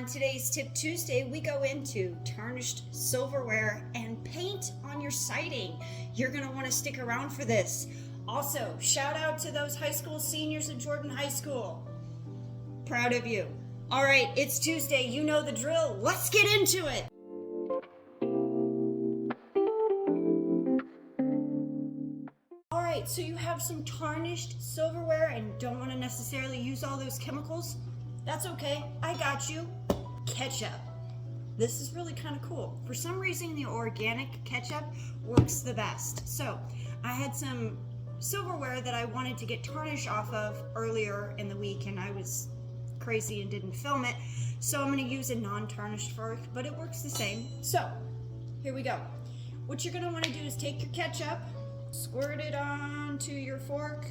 On today's Tip Tuesday, we go into tarnished silverware and paint on your siding. You're going to want to stick around for this. Also, shout out to those high school seniors at Jordan High School. Proud of you. All right, it's Tuesday. You know the drill. Let's get into it. All right, so you have some tarnished silverware and don't want to necessarily use all those chemicals. That's okay, I got you. Ketchup. This is really kind of cool. For some reason, the organic ketchup works the best. So I had some silverware that I wanted to get tarnish off of earlier in the week, and I was crazy and didn't film it. So I'm gonna use a non-tarnished fork, but it works the same. So here we go. What you're gonna wanna do is take your ketchup, squirt it onto your fork,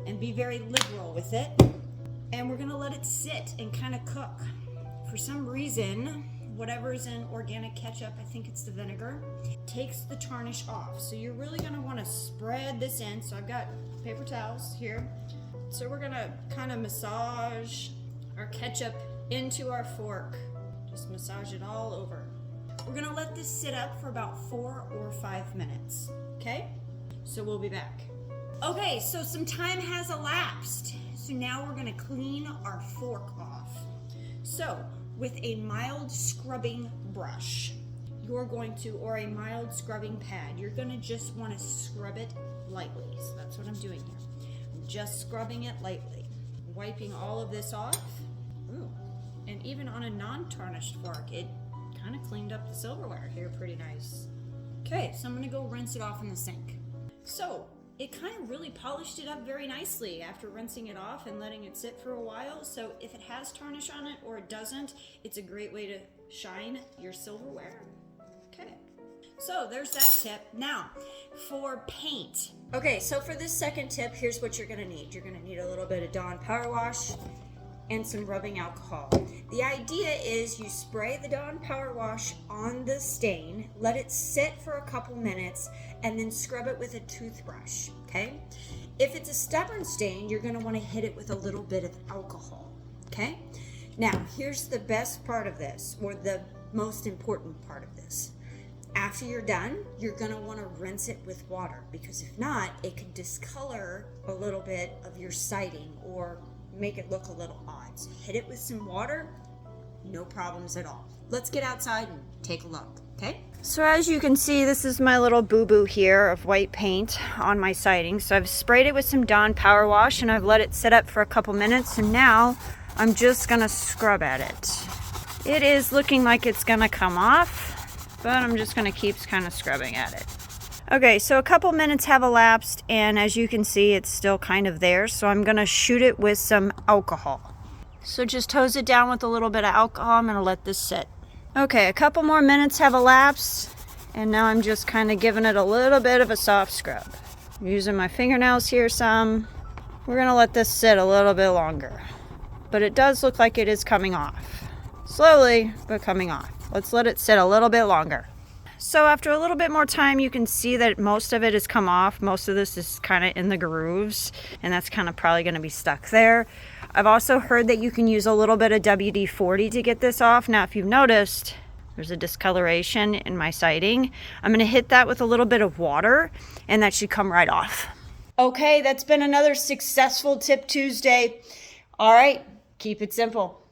and be very liberal with it. And we're gonna let it sit and kind of cook. For some reason, whatever's in organic ketchup, I think it's the vinegar, takes the tarnish off. So you're really gonna wanna spread this in. So I've got paper towels here. So we're gonna kind of massage our ketchup into our fork. Just massage it all over. We're gonna let this sit up for about 4 or 5 minutes, okay? So we'll be back. Okay, so some time has elapsed. So now we're gonna clean our fork off. So with a mild scrubbing brush, you're going to, or a mild scrubbing pad, you're gonna just wanna scrub it lightly. So that's what I'm doing here. I'm just scrubbing it lightly, wiping all of this off. Ooh, and even on a non-tarnished fork, it kind of cleaned up the silverware here pretty nice. Okay, so I'm gonna go rinse it off in the sink. So it kind of really polished it up very nicely after rinsing it off and letting it sit for a while. So if it has tarnish on it or it doesn't, it's a great way to shine your silverware. Okay, so there's that tip. Now for paint. Okay, so for this second tip, here's what you're gonna need. You're gonna need a little bit of Dawn Powerwash and some rubbing alcohol. The idea is you spray the Dawn Powerwash on the stain, let it sit for a couple minutes, and then scrub it with a toothbrush, okay? If it's a stubborn stain, you're gonna wanna hit it with a little bit of alcohol, okay? Now, here's the best part of this, or the most important part of this. After you're done, you're gonna wanna rinse it with water, because if not, it could discolor a little bit of your siding or make it look a little odd. So hit it with some water, no problems at all. Let's get outside and take a look, okay? So as you can see, this is my little boo-boo here of white paint on my siding. So I've sprayed it with some Dawn Powerwash and I've let it sit up for a couple minutes, and now I'm just gonna scrub at it. It is looking like it's gonna come off, but I'm just gonna keep kind of scrubbing at it. Okay, so a couple minutes have elapsed, and as you can see, it's still kind of there, so I'm gonna shoot it with some alcohol. So just hose it down with a little bit of alcohol. I'm gonna let this sit. Okay, a couple more minutes have elapsed, and now I'm just kind of giving it a little bit of a soft scrub. I'm using my fingernails here some. We're gonna let this sit a little bit longer, but it does look like it is coming off. Slowly, but coming off. Let's let it sit a little bit longer. So after a little bit more time, you can see that most of it has come off. Most of this is kind of in the grooves, and that's kind of probably going to be stuck there. I've also heard that you can use a little bit of WD-40 to get this off. Now, if you've noticed, there's a discoloration in my siding. I'm going to hit that with a little bit of water, and that should come right off. Okay, that's been another successful Tip Tuesday. All right, keep it simple.